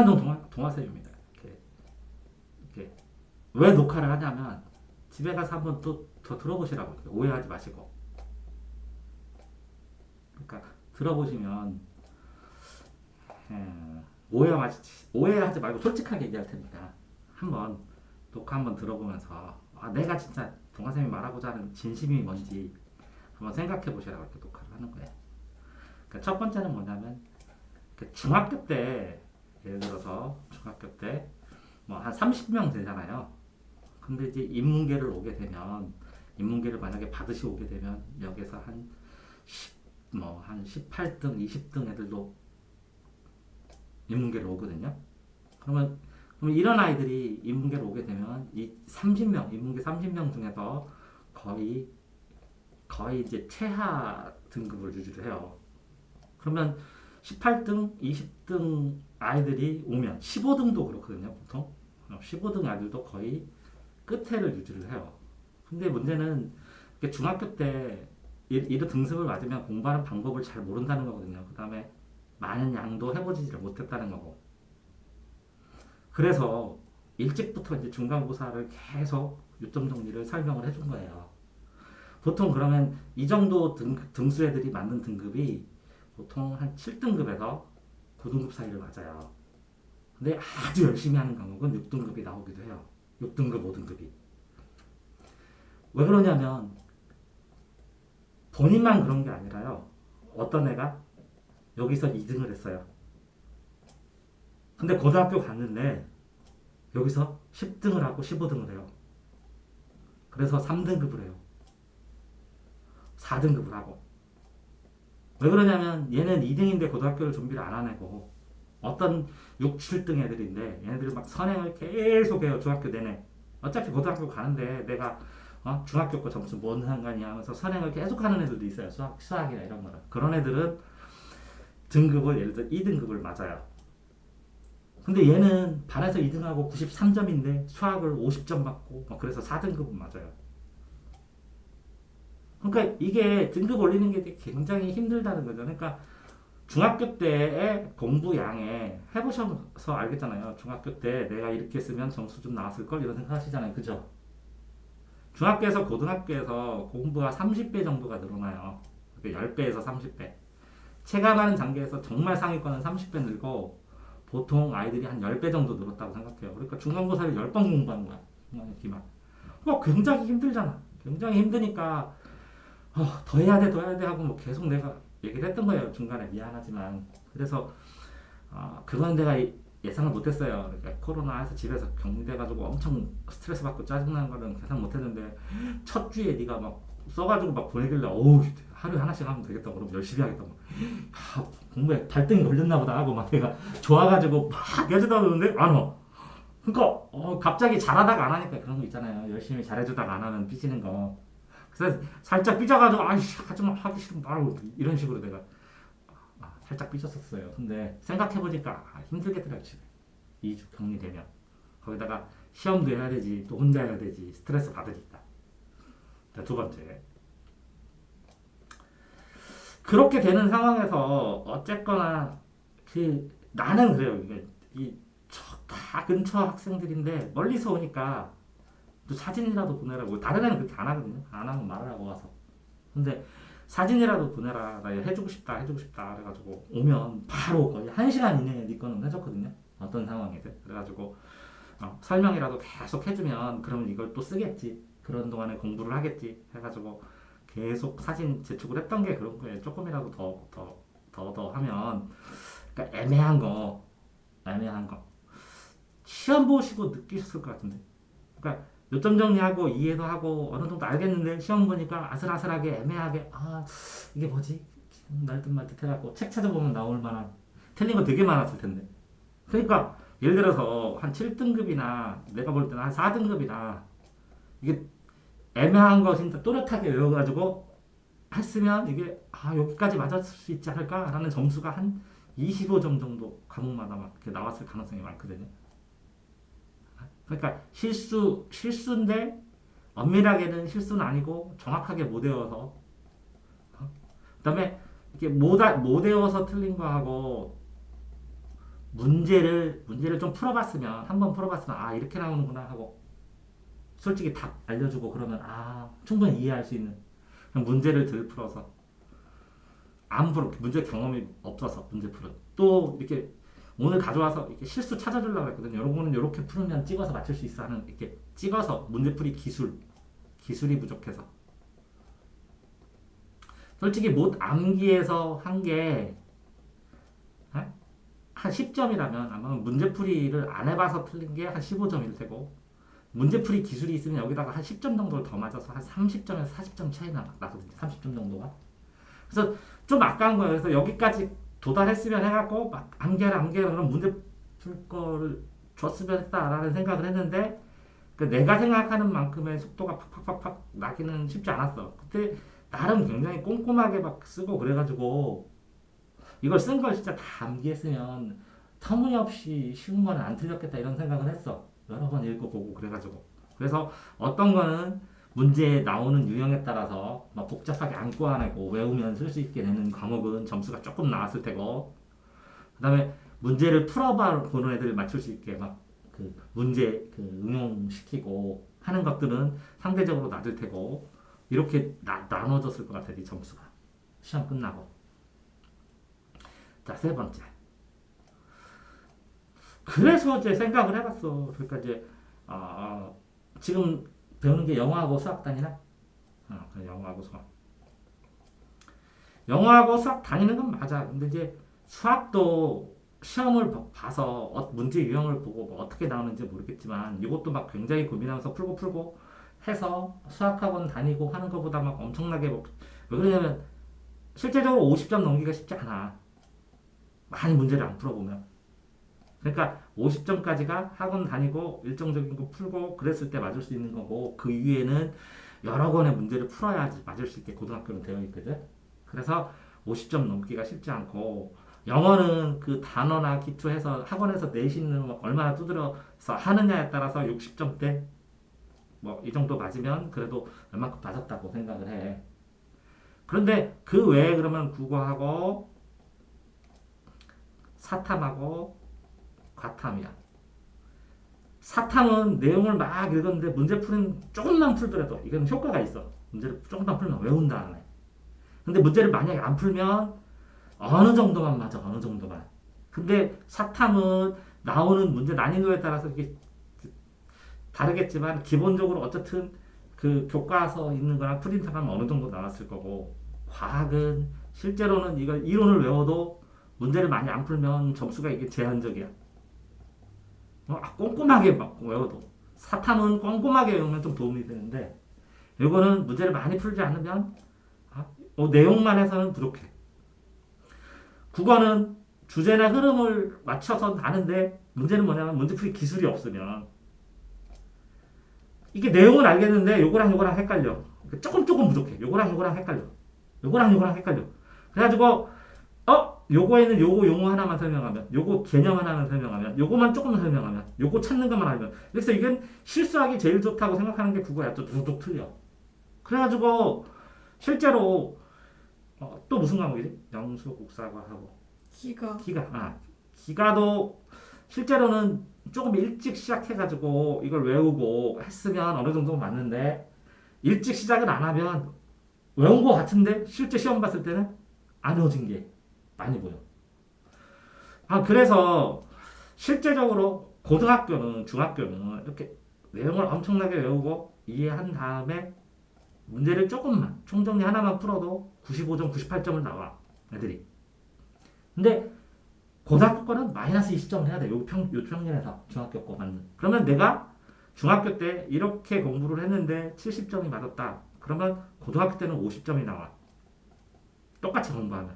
동화쌤입니다. 이렇게 왜 녹화를 하냐면 집에 가서 한번 또 더 들어보시라고 오해하지 마시고. 그러니까 들어보시면 오해하지 말고 솔직하게 얘기할 테니까 한번 녹화 한번 들어보면서 내가 진짜 동화쌤이 말하고자 하는 진심이 뭔지 한번 생각해 보시라고 이렇게 녹화를 하는 거예요. 그러니까 첫 번째는 뭐냐면 중학교 때 예를 들어서 중학교 때 뭐 한 30명 되잖아요. 근데 이제 인문계를 만약에 받으시 오게 되면 여기서 한 18등, 20등 애들도 인문계를 오거든요. 그러면 이런 아이들이 인문계를 오게 되면 이 30명, 인문계 30명 중에서 거의 이제 최하 등급을 유지를 해요. 그러면 18등, 20등 아이들이 오면 15등도 그렇거든요, 보통. 15등 아이들도 거의 끝에를 유지를 해요. 근데 문제는 중학교 때 이런 등급을 맞으면 공부하는 방법을 잘 모른다는 거거든요. 그 다음에 많은 양도 해보지를 못했다는 거고. 그래서 일찍부터 이제 중간고사를 계속 요점 정리를 설명을 해준 거예요. 보통 그러면 이 정도 등수 애들이 맞는 등급이 보통 한 7등급에서 9등급 사이를 맞아요. 근데 아주 열심히 하는 과목은 6등급이 나오기도 해요. 6등급, 5등급이. 왜 그러냐면 본인만 그런 게 아니라요. 어떤 애가 여기서 2등을 했어요. 근데 고등학교 갔는데 여기서 10등을 하고 15등을 해요. 그래서 3등급을 해요. 4등급을 하고. 왜 그러냐면 얘는 2등인데 고등학교를 준비를 안 하고 어떤 6, 7등 애들인데 얘네들이 막 선행을 계속 해요. 중학교 내내. 어차피 고등학교 가는데 내가 중학교 거 점수 뭔 상관이야 하면서 선행을 계속 하는 애들도 있어요. 수학이나 이런 거를. 그런 애들은 등급을 예를 들어 2등급을 맞아요. 근데 얘는 반에서 2등하고 93점인데 수학을 50점 받고 그래서 4등급은 맞아요. 그러니까 이게 등급 올리는 게 굉장히 힘들다는 거죠. 그러니까 중학교 때의 공부 양에 해보셔서 알겠잖아요. 중학교 때 내가 이렇게 쓰면 점수 좀 나왔을 걸 이런 생각하시잖아요. 그죠? 중학교에서 고등학교에서 공부가 30배 정도가 늘어나요. 10배에서 30배. 체감하는 단계에서 정말 상위권은 30배 늘고 보통 아이들이 한 10배 정도 늘었다고 생각해요. 그러니까 중간고사를 10번 공부하는 거야. 기말. 굉장히 힘들잖아. 굉장히 힘드니까 더 해야 돼, 더 해야 돼 하고 계속 내가 얘기를 했던 거예요. 중간에 미안하지만. 그래서 그건 내가 예상을 못했어요. 그러니까 코로나에서 집에서 격리돼가지고 엄청 스트레스 받고 짜증나는 거는 계산 못했는데 첫 주에 네가 막 써가지고 막 보내길래 어우 하루에 하나씩 하면 되겠다. 그럼 열심히 하겠다. 공부에 발등이 걸렸나 보다 하고 막 내가 좋아가지고 막 해주다 보는데 안 와. 그러니까 갑자기 잘하다가 안 하니까 그런 거 있잖아요. 열심히 잘해주다가 안 하면 삐지는 거. 그래서 살짝 삐져가지고 아이씨 하지마 하기 싫으면 말고 이런 식으로 내가 살짝 삐졌었어요. 근데 생각해보니까 힘들겠더라고요. 2주 격리되면 거기다가 시험도 해야 되지 또 혼자 해야 되지 스트레스 받으니까. 자, 두 번째, 그렇게 되는 상황에서 어쨌거나 나는 그래요. 다 근처 학생들인데 멀리서 오니까 또 사진이라도 보내라고. 다른 애는 그렇게 안 하거든요. 안 하면 말을 하고 와서. 근데 사진이라도 보내라. 나 해주고 싶다 그래가지고 오면 바로 거의 1시간 이내에 네 거는 해줬거든요. 어떤 상황이든. 그래가지고 설명이라도 계속 해주면 그러면 이걸 또 쓰겠지. 그런 동안에 공부를 하겠지. 해가지고 계속 사진 제출을 했던 게 그런 거예요. 조금이라도 더 하면. 그러니까 애매한 거. 시험 보시고 느끼셨을 것 같은데. 그러니까 요점 정리하고 이해도 하고 어느 정도 알겠는데 시험 보니까 아슬아슬하게 애매하게 이게 뭐지? 날듯 말듯 해갖고 책 찾아보면 나올 만한 틀린 거 되게 많았을 텐데. 그러니까 예를 들어서 한 7등급이나 내가 볼 때는 한 4등급이나 이게 애매한 거 진짜 또렷하게 외워가지고 했으면 이게 여기까지 맞았을 수 있지 않을까라는 점수가 한 25점 정도 과목마다 막 이렇게 나왔을 가능성이 많거든요. 그러니까 실수인데 엄밀하게는 실수는 아니고 정확하게 못 외워서 그다음에 이렇게 못 외워서 틀린 거하고 문제를 좀 풀어봤으면, 한 번 풀어봤으면, 아, 이렇게 나오는구나 하고, 솔직히 답 알려주고 그러면, 아, 충분히 이해할 수 있는. 그냥 문제를 덜 풀어서, 안 풀어, 문제 경험이 없어서 문제 풀어. 또, 이렇게, 오늘 가져와서 이렇게 실수 찾아주려고 했거든요. 이런 거는 이렇게 풀으면 찍어서 맞출 수 있어 하는, 이렇게 찍어서 문제풀이 기술이 부족해서. 솔직히 못 암기해서 한 게, 한 10점이라면 아마 문제풀이를 안 해봐서 틀린 게 한 15점일 테고, 문제풀이 기술이 있으면 여기다가 한 10점 정도를 더 맞아서 한 30점에서 40점 차이 나거든요. 30점 정도가. 그래서 좀 아까운 거예요. 그래서 여기까지 도달했으면 해갖고 막 암기하라 그럼 문제 풀 거를 줬으면 했다라는 생각을 했는데 그 내가 생각하는 만큼의 속도가 팍팍팍팍 나기는 쉽지 않았어. 그때 나름 굉장히 꼼꼼하게 막 쓰고 그래가지고 이걸 쓴 걸 진짜 다 암기했으면 터무니없이 쉬운 거는 안 틀렸겠다 이런 생각을 했어. 여러 번 읽어보고 그래가지고. 그래서 어떤 거는 문제에 나오는 유형에 따라서 막 복잡하게 안 꼬아내고 외우면 쓸 수 있게 되는 과목은 점수가 조금 나왔을 테고, 그 다음에 문제를 풀어보는 애들 맞출 수 있게 막 그 문제 그 응용시키고 하는 것들은 상대적으로 낮을 테고, 이렇게 나눠졌을 것 같아, 이 점수가. 시험 끝나고. 자, 세 번째. 그래서 이제 생각을 해봤어. 그러니까 이제, 지금 배우는 게 영어하고 수학 다니나? 그래, 영어하고 수학. 영어하고 수학 다니는 건 맞아. 근데 이제 수학도 시험을 봐서 문제 유형을 보고 뭐 어떻게 나오는지 모르겠지만 이것도 막 굉장히 고민하면서 풀고 해서 수학학원 다니고 하는 것보다 막 엄청나게 왜 그러냐면 실제적으로 50점 넘기가 쉽지 않아. 많이 문제를 안 풀어보면. 그러니까 50점까지가 학원 다니고 일정적인 거 풀고 그랬을 때 맞을 수 있는 거고 그 위에는 여러 권의 문제를 풀어야지 맞을 수 있게 고등학교는 되어 있거든. 그래서 50점 넘기가 쉽지 않고 영어는 그 단어나 기초해서 학원에서 내신을 얼마나 두드려서 하느냐에 따라서 60점대 뭐 이 정도 맞으면 그래도 웬만큼 맞았다고 생각을 해. 그런데 그 외에 그러면 국어하고 사탐하고 과탐이야. 사탐은 내용을 막 읽었는데 문제 풀은 조금만 풀더라도 이건 효과가 있어. 문제를 조금만 풀면 외운 다음에. 근데 문제를 만약에 안 풀면 어느 정도만 맞아. 어느 정도만. 근데 사탐은 나오는 문제 난이도에 따라서 이게 다르겠지만 기본적으로 어쨌든 그 교과서 있는 거랑 프린트하면 어느 정도 나왔을 거고, 과학은 실제로는 이걸 이론을 외워도 문제를 많이 안 풀면 점수가 이게 제한적이야. 꼼꼼하게 막 외워도. 사탐은 꼼꼼하게 외우면 좀 도움이 되는데, 이거는 문제를 많이 풀지 않으면 내용만 해서는 부족해. 국어는 주제나 흐름을 맞춰서 나는데 문제는 뭐냐면 문제풀이 기술이 없으면 이게 내용은 알겠는데 요거랑 헷갈려. 조금 부족해. 요거랑 헷갈려. 요거랑 헷갈려. 그래가지고 요거에는 요거 용어 하나만 설명하면, 요거 개념 하나만 설명하면, 요거만 조금 설명하면, 요거 찾는 것만 알면. 그래서 이건 실수하기 제일 좋다고 생각하는 게 국어야. 또 뚝뚝 틀려. 그래가지고 실제로 또 무슨 과목이지? 영수 국사과하고 기가도 실제로는 조금 일찍 시작해가지고 이걸 외우고 했으면 어느 정도 맞는데 일찍 시작을 안 하면 외운 거 같은데 실제 시험 봤을 때는 안 외워진 게 많이 보여. 그래서 실제적으로 고등학교는 중학교는 이렇게 내용을 엄청나게 외우고 이해한 다음에 문제를 조금만 총정리 하나만 풀어도 95점, 98점을 나와 애들이. 근데 고등학교 거는 마이너스 20점을 해야 돼. 요 평균에서 중학교 거 맞는. 그러면 내가 중학교 때 이렇게 공부를 했는데 70점이 맞았다. 그러면 고등학교 때는 50점이 나와. 똑같이 공부하면.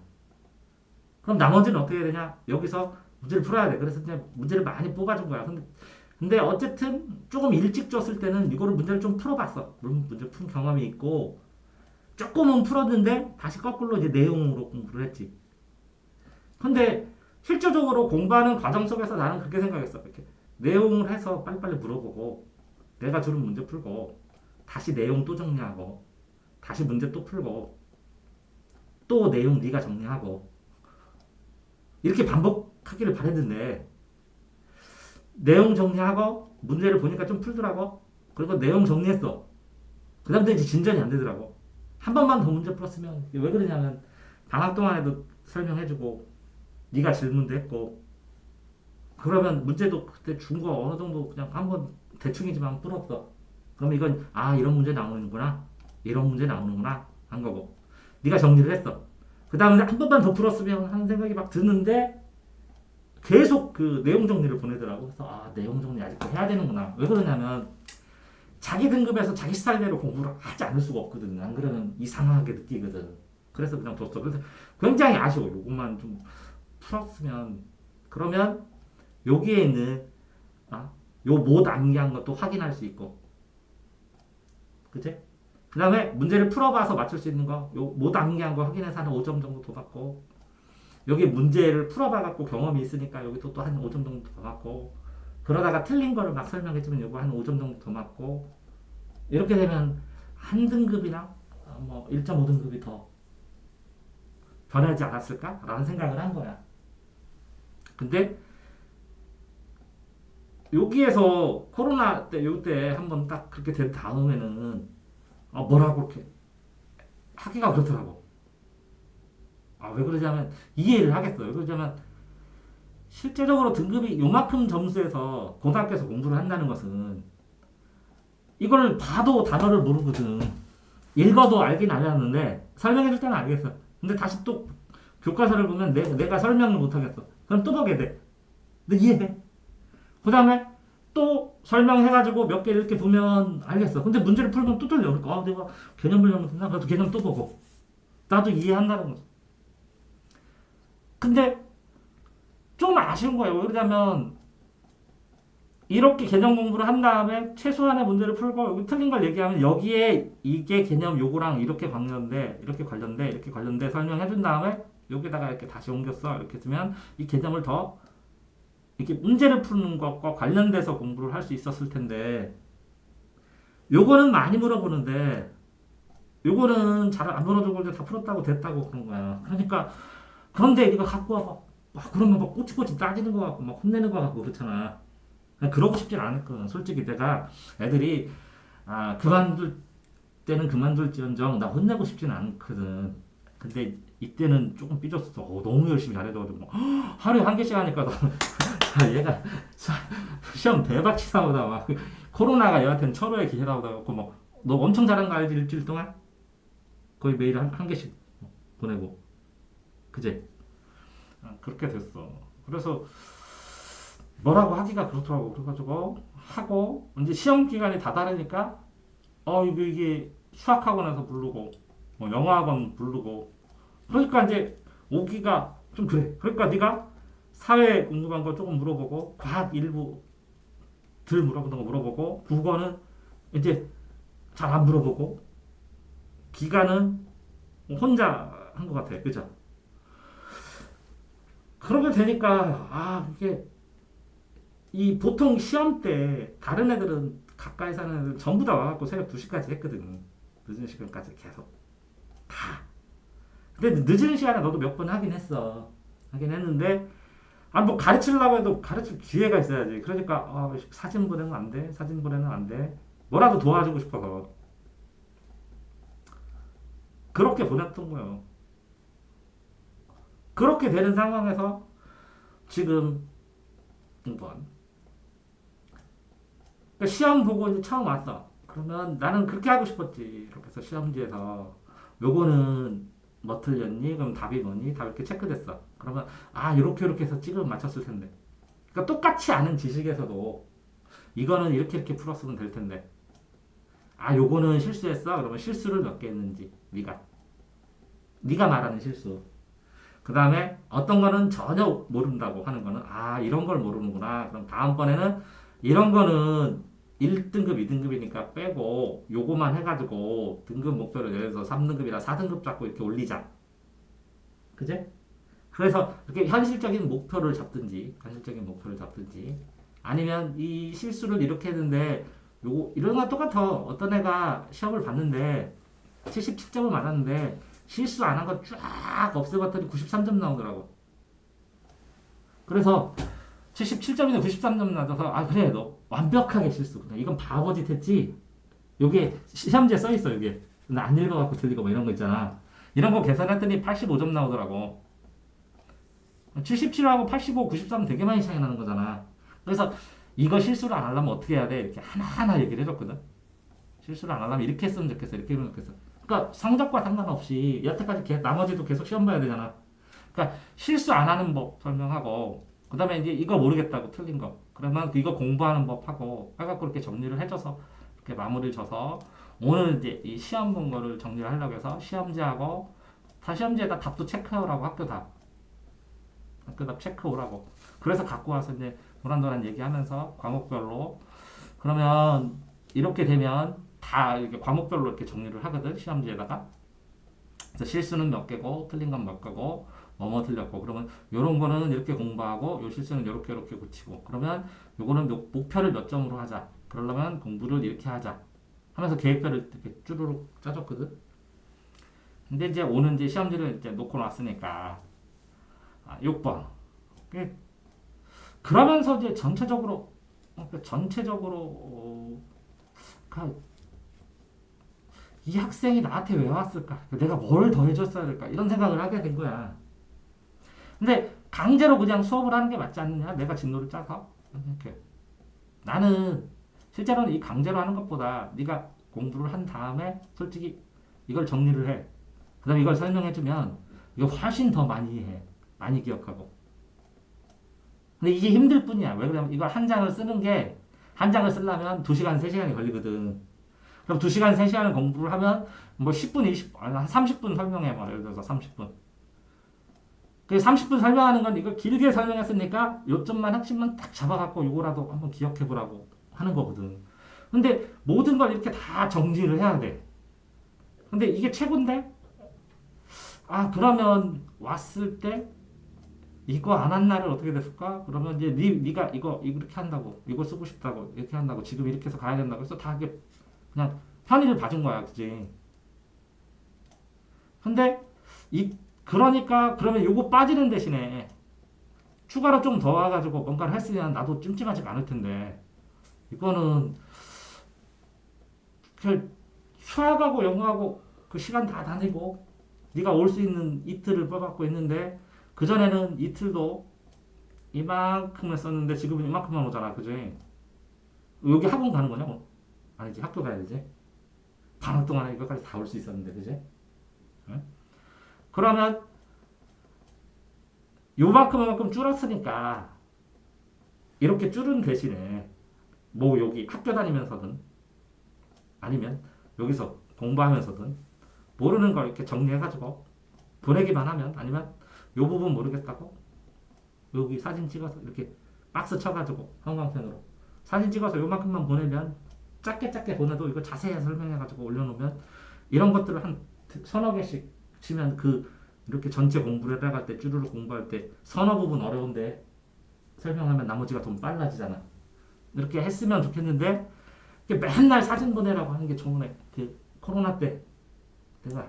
그럼 나머지는 어떻게 해야 되냐? 여기서 문제를 풀어야 돼. 그래서 이제 문제를 많이 뽑아준 거야. 근데 어쨌든 조금 일찍 줬을 때는 이거를 문제를 좀 풀어봤어. 물론 문제 푼 경험이 있고 조금은 풀었는데 다시 거꾸로 이제 내용으로 공부를 했지. 근데 실질적으로 공부하는 과정 속에서 나는 그렇게 생각했어. 이렇게 내용을 해서 빨리빨리 물어보고 내가 주는 문제 풀고 다시 내용 또 정리하고 다시 문제 또 풀고 또 내용 네가 정리하고 이렇게 반복하기를 바랬는데 내용 정리하고 문제를 보니까 좀 풀더라고. 그리고 내용 정리했어. 그 다음부터 이제 진전이 안 되더라고. 한 번만 더 문제 풀었으면 왜 그러냐면 방학 동안에도 설명해주고 네가 질문도 했고 그러면 문제도 그때 준 거 어느 정도 그냥 한번 대충이지만 풀었어. 그러면 이건 아 이런 문제 나오는구나 이런 문제 나오는구나 한 거고 네가 정리를 했어. 그 다음에 한 번만 더 풀었으면 하는 생각이 막 드는데 계속 그 내용 정리를 보내더라고. 그래서 아 내용 정리 아직도 해야 되는구나. 왜 그러냐면 자기 등급에서 자기 스타일대로 공부를 하지 않을 수가 없거든. 안 그러면 이상하게 느끼거든. 그래서 그냥 뒀어. 그래서 굉장히 아쉬워. 요것만 좀 풀었으면 그러면 여기에 있는 요못 암기한 것도 확인할 수 있고, 그치? 그 다음에 문제를 풀어봐서 맞출 수 있는 거, 요못 암기한 거 확인해서 한 5점 정도 더 받고, 여기 문제를 풀어봐갖고 경험이 있으니까 여기 또 한 5점 정도 더 받고, 그러다가 틀린 거를 막 설명해주면 요거 한 5점 정도 더 맞고, 이렇게 되면 한 등급이나 뭐 1.5등급이 더 변하지 않았을까? 라는 생각을 한 거야. 근데 여기에서 코로나 때, 요때 한번 딱 그렇게 된 다음에는 뭐라고 이렇게 하기가 그렇더라고. 왜 그러냐면 이해를 하겠어요. 왜 그러냐면 실제적으로 등급이 요만큼 점수에서 고등학교에서 공부를 한다는 것은 이걸 봐도 단어를 모르거든. 읽어도 알긴 알았는데 설명해 줄 때는 알겠어. 근데 다시 또 교과서를 보면 내가 설명을 못 하겠어. 그럼 또 보게 돼. 근데 이해해. 그 다음에 또 설명해가지고 몇 개 이렇게 보면 알겠어. 근데 문제를 풀면 또 틀려. 그러니까 내가 개념 불량 못했나? 그래도 개념 또 보고. 나도 이해한다는 거지. 근데 좀 아쉬운 거예요. 왜 그러냐면 이렇게 개념 공부를 한 다음에 최소한의 문제를 풀고 여기 틀린 걸 얘기하면 여기에 이게 개념 요거랑 이렇게 관련돼 이렇게 관련돼 이렇게 관련돼 설명해 준 다음에 여기다가 이렇게 다시 옮겼어 이렇게 쓰면 이 개념을 더 이렇게 문제를 푸는 것과 관련돼서 공부를 할 수 있었을 텐데 요거는 많이 물어보는데 요거는 잘 안 물어주고 이제 다 풀었다고 됐다고 그런 거야. 그러니까 그런데 이거 갖고 와봐. 그러면 막 꼬치꼬치 따지는 거 같고 막 혼내는 거 같고 그렇잖아. 그러고 싶진 않았거든. 솔직히 내가 애들이 그만둘 때는 그만둘지언정 나 혼내고 싶진 않거든. 근데 이때는 조금 삐졌어. 너무 열심히 잘해줘가지고 하루에 한 개씩 하니까 얘가 시험 대박 치다 보다 막 코로나가 얘한테는 철호의 기회다 보다 갖고 너 엄청 잘한 거 알지? 일주일 동안 거의 매일 한 개씩 보내고 그제 그렇게 됐어. 그래서 뭐라고 하기가 그렇더라고. 그래가지고 하고 이제 시험 기간이 다 다르니까 이게 수학학원에서 부르고 뭐 영어학원 부르고 그러니까 이제 오기가 좀 그래. 그러니까 네가 사회 궁금한 거 조금 물어보고 과학 일부 덜 물어보는 거 물어보고 국어는 이제 잘 안 물어보고 기간은 혼자 한 것 같아. 그죠? 그러게 되니까 이게 이 보통 시험 때 다른 애들은 가까이 사는 애들 전부 다 와갖고 새벽 2시까지 했거든. 늦은 시간까지 계속 다. 근데 늦은 시간에 너도 몇 번 하긴 했어. 하긴 했는데 뭐 가르치려고 해도 가르칠 기회가 있어야지. 그러니까 사진 보내면 안 돼. 사진 보내면 안 돼. 뭐라도 도와주고 싶어서 그렇게 보냈던 거예요. 그렇게 되는 상황에서 지금 이번 시험 보고 이제 처음 왔어. 그러면 나는 그렇게 하고 싶었지. 이렇게 해서 시험지에서 요거는 뭐 틀렸니? 그럼 답이 뭐니? 다 이렇게 체크됐어. 그러면 이렇게 해서 찍으면 맞췄을 텐데. 그러니까 똑같이 아는 지식에서도 이거는 이렇게 풀었으면 될 텐데. 요거는 실수했어. 그러면 실수를 몇 개 했는지 네가 말하는 실수. 그 다음에 어떤 거는 전혀 모른다고 하는 거는 이런 걸 모르는구나. 그럼 다음번에는 이런 거는 1등급, 2등급이니까 빼고 요거만 해가지고 등급 목표를 예를 들어서 3등급이나 4등급 잡고 이렇게 올리자. 그제? 그래서 이렇게 현실적인 목표를 잡든지 아니면 이 실수를 이렇게 했는데 요거 이런 거 똑같아. 어떤 애가 시험을 봤는데 77점을 맞았는데 실수 안 한 거 쫙 없애봤더니 93점 나오더라고. 그래서 77점이나 93점 나서 아 그래 너 완벽하게 실수. 이건 바보짓 했지. 요게 시험지에 써 있어 요게. 나 안 읽어갖고 틀리고 뭐 이런 거 있잖아. 이런 거 계산했더니 85점 나오더라고. 77하고 85, 93 되게 많이 차이 나는 거잖아. 그래서 이거 실수를 안 하려면 어떻게 해야 돼? 이렇게 하나하나 얘기를 해줬거든. 실수를 안 하려면 이렇게 했으면 좋겠어. 이렇게 했으면 좋겠어. 그러니까 성적과 상관없이 여태까지 나머지도 계속 시험 봐야 되잖아. 그러니까 실수 안 하는 법 설명하고 그 다음에 이제 이거 모르겠다고 틀린 거 그러면 이거 공부하는 법 하고 해갖고 이렇게 정리를 해줘서 이렇게 마무리를 줘서 오늘 이제 이 시험 본 거를 정리를 하려고 해서 시험지하고 다 시험지에다 답도 체크하라고 학교 답 체크 오라고 그래서 갖고 와서 이제 도란도란 얘기하면서 과목별로 그러면 이렇게 되면 다 이렇게 과목별로 이렇게 정리를 하거든 시험지에다가 그래서 실수는 몇 개고 틀린 건 몇 개고 뭐뭐 틀렸고 그러면 요런 거는 이렇게 공부하고 요 실수는 요렇게 요렇게 고치고 그러면 요거는 목표를 몇 점으로 하자 그러려면 공부를 이렇게 하자 하면서 계획표를 이렇게 쭈루룩 짜줬거든 근데 이제 오늘 이제 시험지를 이제 놓고 놨으니까 6번 그러면서 이제 전체적으로 이 학생이 나한테 왜 왔을까 내가 뭘 더 해줬어야 될까 이런 생각을 하게 된 거야 근데 강제로 그냥 수업을 하는 게 맞지 않느냐? 내가 진로를 짜서 이렇게 나는 실제로는 이 강제로 하는 것보다 네가 공부를 한 다음에 솔직히 이걸 정리를 해. 그다음에 이걸 설명해주면 이거 훨씬 더 많이 해. 많이 기억하고. 근데 이게 힘들 뿐이야. 왜 그러냐면 이걸 한 장을 쓰는 게 한 장을 쓰려면 2시간, 3시간이 걸리거든. 그럼 2시간, 3시간을 공부를 하면 뭐 10분, 20분, 한 30분 설명해 봐. 예를 들어서 30분. 그 30분 설명하는 건 이거 길게 설명했으니까 요점만 핵심만 딱 잡아갖고 요거라도 한번 기억해 보라고 하는 거거든. 근데 모든 걸 이렇게 다 정리를 해야 돼. 근데 이게 최고인데? 아 그러면 왔을 때 이거 안 한 날은 어떻게 됐을까? 그러면 이제 네가 이거 이렇게 한다고 이거 쓰고 싶다고 이렇게 한다고 지금 이렇게 해서 가야 된다고 해서 다 이게 그냥 편의를 봐준 거야, 그지? 근데 그러니까 그러면 요거 빠지는 대신에 추가로 좀 더 와가지고 뭔가를 했으면 나도 찜찜하지가 않을 텐데 이거는 그 수학하고 영어하고 그 시간 다 다니고 네가 올 수 있는 이틀을 뽑았고 있는데 그 전에는 이틀도 이만큼을 썼는데 지금은 이만큼만 오잖아, 그지? 여기 학원 가는 거냐고? 아니지, 학교 가야 되지. 방학 동안에 이거까지 다 올 수 있었는데, 그지? 응? 그러면 요만큼 줄었으니까 이렇게 줄은 대신에 뭐 여기 학교 다니면서든 아니면 여기서 공부하면서든 모르는 걸 이렇게 정리해가지고 보내기만 하면 아니면 요 부분 모르겠다고 여기 사진 찍어서 이렇게 박스 쳐가지고 형광펜으로 사진 찍어서 요만큼만 보내면 짧게 보내도 이거 자세히 설명해가지고 올려놓으면 이런 것들을 한 서너 개씩 치면 이렇게 전체 공부를 해나갈 때 쭈루루 공부할 때 서너 부분 어려운데 설명하면 나머지가 좀 빨라지잖아. 이렇게 했으면 좋겠는데 맨날 사진 보내라고 하는 게 저번에 코로나 때 내가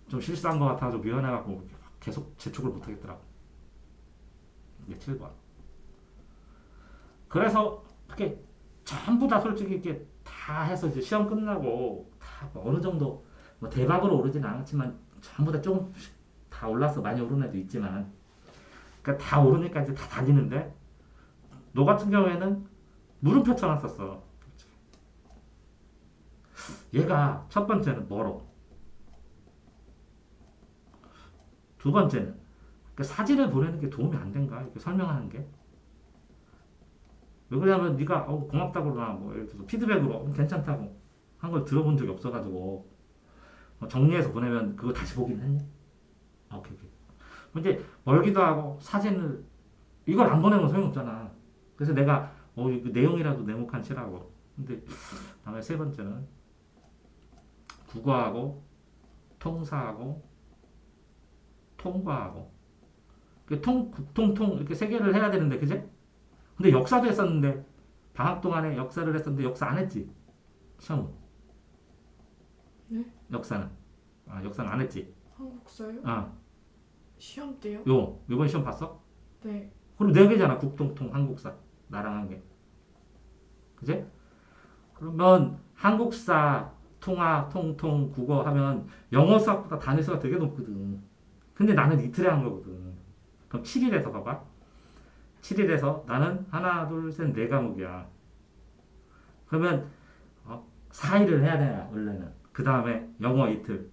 좀 실수한 것 같아서 미안해갖고 계속 재촉을 못하겠더라고. 이게 7번. 그래서 이렇게 전부 다 솔직히 이렇게 다 해서 이제 시험 끝나고 다 어느 정도 뭐 대박으로 오르진 않았지만 전부 다 조금씩 다 올라서 많이 오른 애도 있지만 그러니까 다 오르니까 이제 다 다니는데 너 같은 경우에는 물음표 쳐놨었어. 얘가 첫 번째는 멀어. 두 번째는 그 사진을 보내는 게 도움이 안 된가? 이렇게 설명하는 게. 왜 그러냐면 네가 고맙다고나 뭐 예를 들어서 피드백으로 괜찮다고 한 걸 들어본 적이 없어가지고 정리해서 보내면 그거 다시 보긴 했니? 오케이. 이제 멀기도 하고 사진을 이걸 안 보내면 소용없잖아. 그래서 내가 그 내용이라도 네모칸 치라고. 근데 다음에 세 번째는 국어하고 통사하고 통과하고 국통통 이렇게 세 개를 해야 되는데 그제? 근데 역사도 했었는데 방학 동안에 역사를 했었는데 역사 안 했지? 시험은? 네? 역사는 역사는 안 했지? 한국사요? 아 시험 때요? 요번 시험 봤어? 네. 그럼 네 개잖아. 국통통 한국사. 나랑 한 개. 그지? 그러면 한국사, 통화, 통통, 국어 하면 영어 수학보다 단위 수가 되게 높거든. 근데 나는 이틀에 한 거거든. 그럼 7일에서 봐봐. 7일에서 나는 하나, 둘, 셋, 네 과목이야. 그러면 4일을 해야 되나, 원래는. 그 다음에 영어 이틀,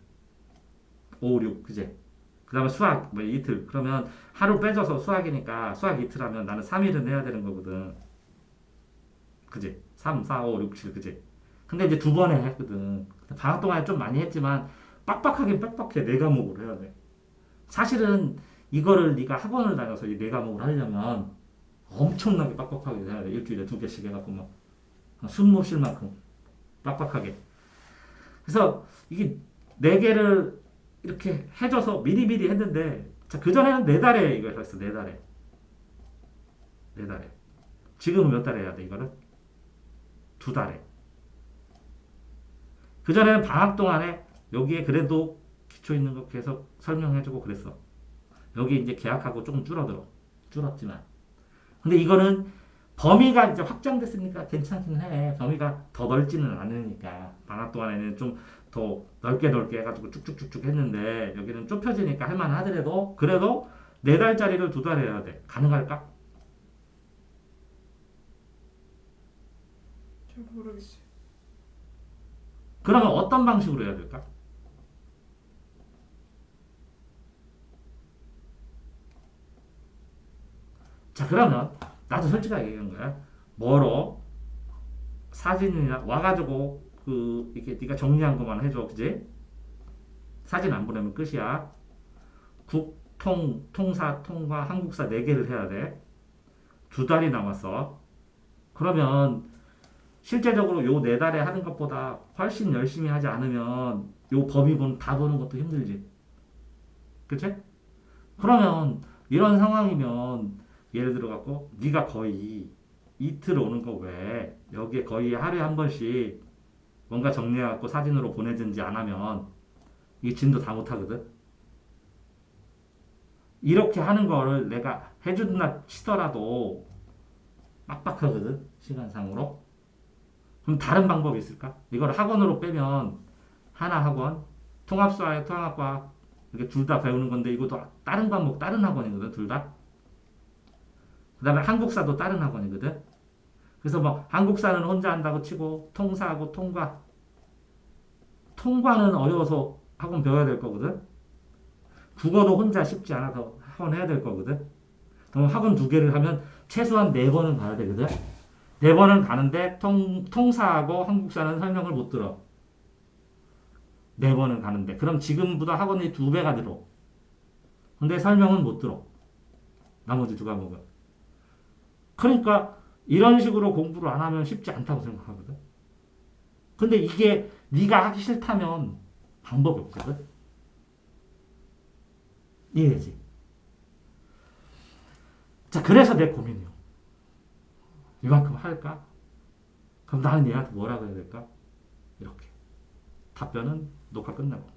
5, 6, 그제? 그 다음에 수학, 뭐 이틀. 그러면 하루 빼줘서 수학이니까 수학 이틀 하면 나는 3일은 해야 되는 거거든. 그지? 3, 4, 5, 6, 7, 그지? 근데 이제 두 번에 했거든. 방학 동안에 좀 많이 했지만 빡빡하긴 빡빡해. 네 과목을 해야 돼. 사실은 이거를 네가 학원을 다녀서 이 네 과목을 하려면 엄청나게 빡빡하게 해야 돼. 일주일에 두 개씩 해갖고 막 숨 못 쉴 만큼 빡빡하게. 그래서 이게 네 개를 이렇게 해줘서 미리미리 했는데 자, 그전에는 네 달에 이걸 했어. 네 달에. 네 달에. 지금은 몇 달에 해야 돼, 이거를? 두 달에. 그전에는 방학 동안에 여기에 그래도 기초 있는 거 계속 설명해주고 그랬어. 여기 이제 계약하고 조금 줄었지만. 근데 이거는 범위가 이제 확장됐으니까 괜찮긴 해. 범위가 더 넓지는 않으니까. 방학 동안에는 좀 더 넓게 해가지고 쭉쭉쭉쭉 했는데 여기는 좁혀지니까 할만하더라도 그래도 네 달짜리를 두 달 해야 돼. 가능할까? 잘 모르겠어요. 그러면 어떤 방식으로 해야 될까? 자, 그러면 나도 솔직하게 얘기한 거야. 뭐로 사진이나 와가지고 그 이게 네가 정리한 것만 해줘, 그지? 사진 안 보내면 끝이야. 국통, 통사, 통과, 한국사 네 개를 해야 돼. 두 달이 남았어. 그러면 실제적으로 요 네 달에 하는 것보다 훨씬 열심히 하지 않으면 요 범위본 다 보는 것도 힘들지. 그치? 그러면 이런 상황이면 예를 들어 갖고 네가 거의 이틀 오는 거 외에 여기에 거의 하루에 한 번씩 뭔가 정리해 갖고 사진으로 보내든지 안 하면 이 진도 다 못 하거든. 이렇게 하는 거를 내가 해준다 치더라도 빡빡하거든. 시간상으로. 그럼 다른 방법이 있을까? 이걸 학원으로 빼면 하나 학원, 통합수학에 통합과학 이렇게 둘 다 배우는 건데 이것도 다른 과목 다른 학원이거든. 둘 다. 그 다음에 한국사도 다른 학원이거든. 그래서 뭐 한국사는 혼자 한다고 치고 통사하고 통과는 어려워서 학원 배워야 될 거거든. 국어도 혼자 쉽지 않아서 학원 해야 될 거거든. 그럼 학원 두 개를 하면 최소한 네 번은 가야 되거든. 네 번은 가는데 통사하고 한국사는 설명을 못 들어. 네 번은 가는데. 그럼 지금보다 학원이 두 배가 들어. 근데 설명은 못 들어. 나머지 두 과목은. 그러니까 이런 식으로 공부를 안 하면 쉽지 않다고 생각하거든. 근데 이게 네가 하기 싫다면 방법이 없거든. 이해되지? 자, 그래서 내 고민이요. 이만큼 할까? 그럼 나는 얘한테 뭐라고 해야 될까? 이렇게. 답변은 녹화 끝나고.